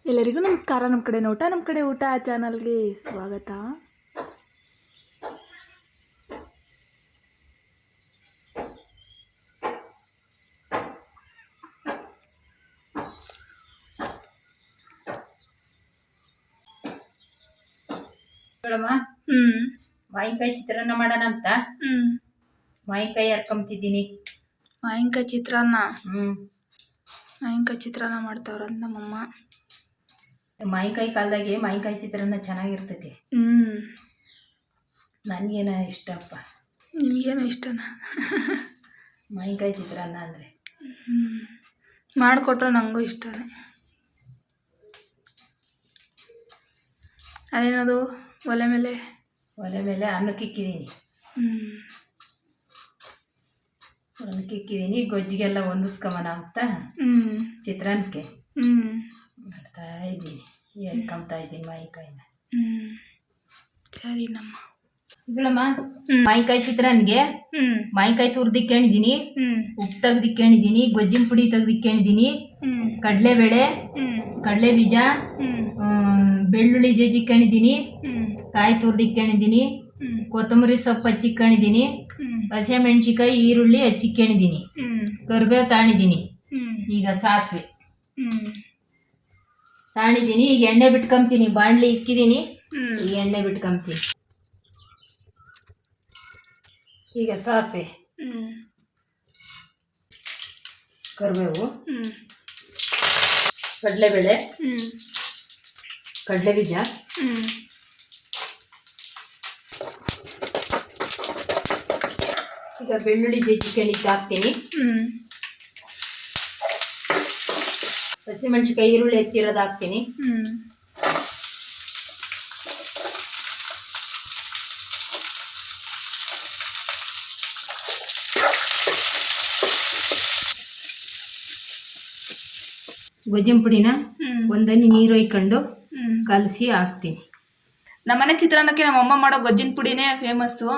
ಎಲ್ಲರಿಗೂ ನಮಸ್ಕಾರ. ನಮ್ಮ ಕಡೆ ನೋಟ ನಮ್ಮ ಕಡೆ ಊಟ ಚಾನಲ್ಗೆ ಸ್ವಾಗತ. ಮಾವಿನಕಾಯಿ ಚಿತ್ರಾನ್ನ ಮಾಡೋಣ ಅಂತ ಮಾವಿನಕಾಯಿ ಹರ್ಕೊಂತಿದ್ದೀನಿ. ಮಾವಿನಕಾಯಿ ಚಿತ್ರಾನ್ನ ಮಾವಿನಕಾಯಿ ಚಿತ್ರಾನ್ನ ಮಾಡ್ತಾವ್ರಂತ ನಮ್ಮಮ್ಮ. ಮಾವಿನಕಾಯಿ ಕಾಲದಾಗೆ ಮಾವಿನಕಾಯಿ ಚಿತ್ರಾನ್ನ ಚೆನ್ನಾಗಿರ್ತೈತಿ. ನನಗೇನ ಇಷ್ಟಪ್ಪ. ನಿಮಗೇನೋ ಇಷ್ಟನಾ? ಮಾವಿನಕಾಯಿ ಚಿತ್ರಾನ್ನ ಅಂದರೆ ಮಾಡಿಕೊಟ್ರೆ ನನಗೂ ಇಷ್ಟನೇ. ಅದೇನದು ಒಲೆ ಮೇಲೆ ಅನ್ನಕ್ಕೆ ಇಕ್ಕಿದ್ದೀನಿ. ಗೊಜ್ಜಿಗೆಲ್ಲ ಹೊಂದಿಸ್ಕೊಂಬನ ಅಂತ ಚಿತ್ರಾನ್ನಕ್ಕೆ ಮಾಡ್ತಾ ಇದ್ದೀನಿ. ಎರ್ಕೊಂತಾ ಇದ್ದೀನಿ ಮಾವಿನಕಾಯಿನ. ಸರಿ ನಮ್ಮ ಇಗಳಮ್ಮ, ಮಾವಿನಕಾಯಿ ಚಿತ್ರಾನ್ಗೆ ಮಾವಿನಕಾಯಿ ತುರ್ದಿಕ್ಕೊಂಡಿದ್ದೀನಿ, ಉಪ್ಪು ತೆಗ್ದಿಕ್ಕೊಂಡಿದ್ದೀನಿ, ಗೊಜ್ಜಿನ ಪುಡಿ ತೆಗ್ದಿಕ್ಕೊಂಡಿದ್ದೀನಿ, ಕಡಲೆಬೇಳೆ, ಕಡಲೆ ಬೀಜ, ಬೆಳ್ಳುಳ್ಳಿ ಜಜ್ಜಿಕ್ಕೊಂಡಿದ್ದೀನಿ, ಕಾಯಿ ತುರ್ದಿಕ್ಕೊಂಡಿದ್ದೀನಿ, ಕೊತ್ತಂಬರಿ ಸೊಪ್ಪು ಹಚ್ಚಿಕ್ಕೊಂಡಿದ್ದೀನಿ, ಹಸಿಮೆಣ್ಸಿಕಾಯಿ, ಈರುಳ್ಳಿ ಹಚ್ಚಿಕ್ಕೊಂಡಿದ್ದೀನಿ, ಕರಿಬೇವು ತಾಣಿದ್ದೀನಿ. ಈಗ ಸಾಸಿವೆ ತಾಣಿದ್ದೀನಿ. ಈಗ ಎಣ್ಣೆ ಬಿಟ್ಕೊಂತೀನಿ. ಬಾಣಲಿ ಇಕ್ಕಿದ್ದೀನಿ. ಈಗ ಎಣ್ಣೆ ಬಿಟ್ಕೊಂತೀನಿ. ಈಗ ಸಾಸಿವೆ, ಕರಿಬೇವು, ಕಡಲೆಬೇಳೆ, ಕಡಲೆ ಬೀಜ, ಈಗ ಬೆಳ್ಳುಳ್ಳಿ ಜಜ್ಜಿಕೊಂಡಿದ್ದು ಹಾಕ್ತೀನಿ. ಹಸಿಮೆಣ್ಸಿಕಾಯಿ, ಈರುಳ್ಳಿ ಹೆಚ್ಚಿರೋದು ಹಾಕ್ತೀನಿ. ಗೊಜ್ಜಿನ ಪುಡಿನ ಒಂದನಿ ನೀರು ಒಯ್ಕೊಂಡು ಕಲಸಿ ಹಾಕ್ತೀನಿ. ನಮ್ಮನೆ ಚಿತ್ರಾನ್ನಕ್ಕೆ ನಮ್ಮಮ್ಮ ಮಾಡೋ ಗೊಜ್ಜಿನ ಪುಡಿನೇ ಫೇಮಸ್ಸು.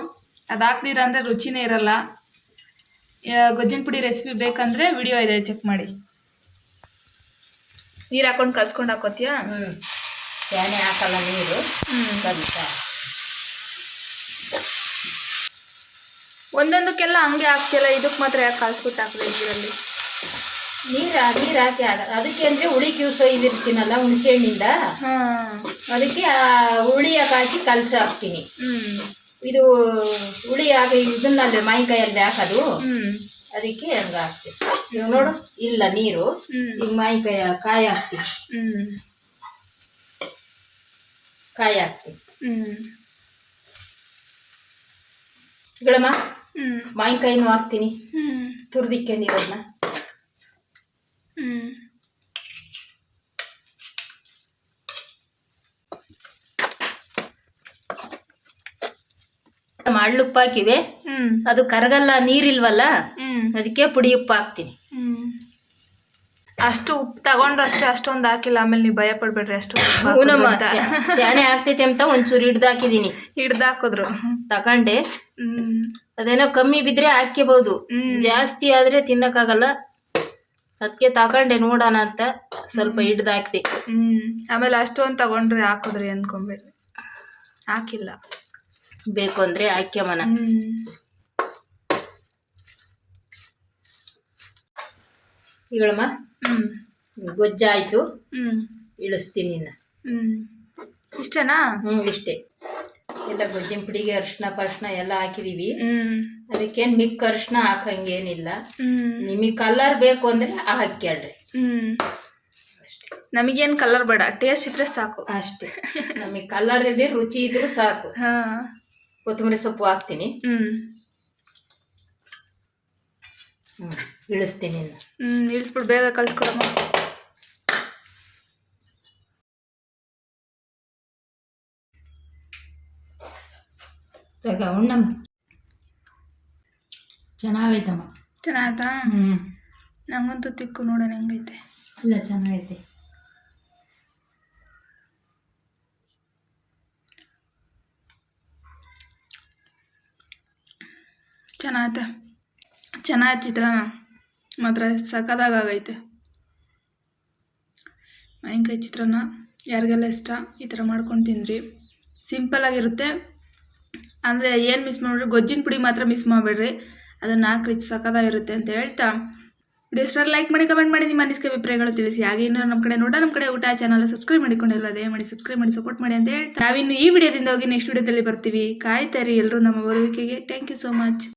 ಅದು ಹಾಕ್ದಿರ ಅಂದರೆ ರುಚಿನೇ ಇರಲ್ಲ. ಗೊಜ್ಜಿನ ಪುಡಿ ರೆಸಿಪಿ ಬೇಕಂದರೆ ವಿಡಿಯೋ ಇದೆ, ಚೆಕ್ ಮಾಡಿ. ನೀರು ಹಾಕೊಂಡು ಕಲ್ಸ್ಕೊಂಡು ಹಾಕೋತೀಯಾ? ಸ್ಯಾನೆ ಹಾಕಲ್ಲ, ನೀರು ಒಂದೊಂದಕ್ಕೆಲ್ಲ ಹಂಗೆ ಹಾಕ್ತಿಯಲ್ಲ, ಇದಕ್ಕೆ ಮಾತ್ರ ಯಾಕೆ ಕಲ್ಸ್ಬಿಟ್ಟು ಹಾಕಿದೆ ಇದರಲ್ಲಿ? ನೀರು ಹಾಕಿ ಅದಕ್ಕೆ ಅಂದರೆ ಹುಳಿ ಕ್ಯೂಸ್ ಒಯ್ದಿರ್ತೀನಲ್ಲ ಹುಣಸೆ ಹಣ್ಣಿಂದ, ಅದಕ್ಕೆ ಹುಳಿ ಹಾಕಿ ಕಲಸಿ ಹಾಕ್ತೀನಿ. ಇದು ಹುಳಿ ಆಗಿ ಇದನ್ನಲ್ಲಿ ಮಾವಿನಕಾಯಲ್ಲಿ ಹಾಕೋದು, ಅದಕ್ಕೆ ಹಂಗೆ ಹಾಕ್ತೀನಿ. ಇವಾಗ ನೋಡು, ಇಲ್ಲ ನೀರು. ಈಗ ಮಾವಿನಕಾಯಿ ಕಾಯಿ ಹಾಕ್ತೀನಿ. ಇಗಳಮ್ಮ, ಮಾವಿನಕಾಯಿನೂ ಹಾಕ್ತೀನಿ, ತುರ್ದಿಕ್ಕೊಂಡಿರೋದನ್ನ. ಉಪ್ಪು ಹಾಕಿವೆ, ಅದು ಕರಗಲ್ಲ, ನೀರಿಲ್ವಲ್ಲ, ಅದಕ್ಕೆ ಪುಡಿ ಉಪ್ಪು ಹಾಕ್ತೀನಿ. ಅಷ್ಟು ಉಪ್ಪು ತಗೊಂಡ್ರಷ್ಟೇ, ಅಷ್ಟೊಂದು ಹಾಕಿಲ್ಲ. ಆಮೇಲೆ ನೀವು ಭಯ ಪಡ್ಬೇಡ್ರಿ. ಅಷ್ಟು ಸ್ಯಾನೆ ಆಗ್ತೈತೆ ಅಂತ ಒಂಚೂರು ಹಿಡ್ದು ಹಾಕಿದ್ದೀನಿ. ಹಾಕಿದ್ರು ತಗೊಂಡೆ. ಅದೇನೋ ಕಮ್ಮಿ ಬಿದ್ರೆ ಹಾಕ್ಯಬಹುದು, ಜಾಸ್ತಿ ಆದ್ರೆ ತಿನ್ನಕ್ಕಾಗಲ್ಲ. ಅದಕ್ಕೆ ತಗೊಂಡೆ ನೋಡೋಣ ಅಂತ ಸ್ವಲ್ಪ ಹಿಡ್ದು ಹಾಕ್ದೆ. ಆಮೇಲೆ ಅಷ್ಟೊಂದು ತಗೊಂಡ್ರೆ ಹಾಕಿದ್ರಿ ಅನ್ಕೊಂಬೇಡ್ರಿ, ಹಾಕಿಲ್ಲ. ಬೇಕು ಅಂದ್ರೆ ಹಾಕ್ಯಮನ. ಈಗಳಮ್ಮ, ಗೊಜ್ಜಾಯ್ತು, ಇಳಿಸ್ತೀನಿ ಇನ್ನ. ಇಷ್ಟನಾ? ಇಷ್ಟೇ. ಎಲ್ಲ ಗೊಜ್ಜಿನ ಪುಡಿಗೆ ಅರಿಶಿನ ಎಲ್ಲ ಹಾಕಿದೀವಿ. ಅದಕ್ಕೇನು ಮಿಕ್ಕ ಅರಿಶಿನ ಹಾಕಂಗೇನಿಲ್ಲ. ನಿಮಗೆ ಕಲರ್ ಬೇಕು ಅಂದ್ರೆ ಹಾಕ್ಯಾಳ್ರಿ. ನಮಗೇನು ಕಲರ್ ಬೇಡ, ಟೇಸ್ಟ್ ಇದ್ರೆ ಸಾಕು ಅಷ್ಟೇ. ನಮಗೆ ಕಲರ್ ಇದ್ರೆ, ರುಚಿ ಇದ್ರೆ ಸಾಕು. ಕೊತ್ತಂಬರಿ ಸೊಪ್ಪು ಹಾಕ್ತೀನಿ. ಇಳಿಸ್ತೀನಿ. ಇಳಿಸ್ಬಿಟ್ಟು ಬೇಗ ಕಲ್ಸ್ಕೊಡಮ್ಮ. ಉಣ್ಣಮ್ಮ. ಚೆನ್ನಾಗೈತಮ್ಮ. ಚೆನ್ನಾಯ್ತಾ? ನಂಗಂತೂ ತಿಕ್ಕು ನೋಡೋಣ ಹೆಂಗೈತೆ. ಇಲ್ಲ, ಚೆನ್ನಾಗೈತೆ. ಚೆನ್ನಾಗಿ ಚಿತ್ರಾನ್ನ ಮಾತ್ರ ಸಖತ್ತಾಗೈತೆ. ಮಾವಿನಕಾಯಿ ಚಿತ್ರಾನ್ನ ಯಾರಿಗೆಲ್ಲ ಇಷ್ಟ ಈ ಥರ ಮಾಡ್ಕೊಂಡು ತಿನ್ನಿರಿ. ಸಿಂಪಲ್ಲಾಗಿರುತ್ತೆ. ಅಂದರೆ ಏನು ಮಿಸ್ ಮಾಡಿಬಿಡ್ರಿ, ಗೊಜ್ಜಿನ ಪುಡಿ ಮಾತ್ರ ಮಿಸ್ ಮಾಡಬೇಡ್ರಿ, ಅದನ್ನು ಹಾಕ್ರಿ ಸಕ್ಕದಾಗಿರುತ್ತೆ ಅಂತ ಹೇಳ್ತಾ ವಿಡಿಯೋ ಇಷ್ಟ ಲೈಕ್ ಮಾಡಿ, ಕಮೆಂಟ್ ಮಾಡಿ, ನಿಮ್ಮ ಅನಿಸಿಕೆ ಅಭಿಪ್ರಾಯಗಳು ತಿಳಿಸಿ. ಹಾಗೆ ಇನ್ನೂ ನಮ್ಮ ಕಡೆ ಊಟ ಚಾನಲ್ ಸಬ್ಸ್ಕ್ರೈಬ್ ಮಾಡಿಕೊಂಡಿಲ್ಲ, ಅದೇ ಮಾಡಿ ಸಬ್ಸ್ಕ್ರೈಬ್ ಮಾಡಿ ಸಪೋರ್ಟ್ ಮಾಡಿ ಅಂತ ಹೇಳ್ತಾ ನಾವಿನ್ನು ಈ ವಿಡಿಯೋದಿಂದ ಹೋಗಿ ನೆಕ್ಸ್ಟ್ ವಿಡಿಯೋದಲ್ಲಿ ಬರ್ತೀವಿ. ಕಾಯ್ತಾರಿ ಎಲ್ಲರೂ ನಮ್ಮ ಬರುವಿಕೆಗೆ. Thank you so much.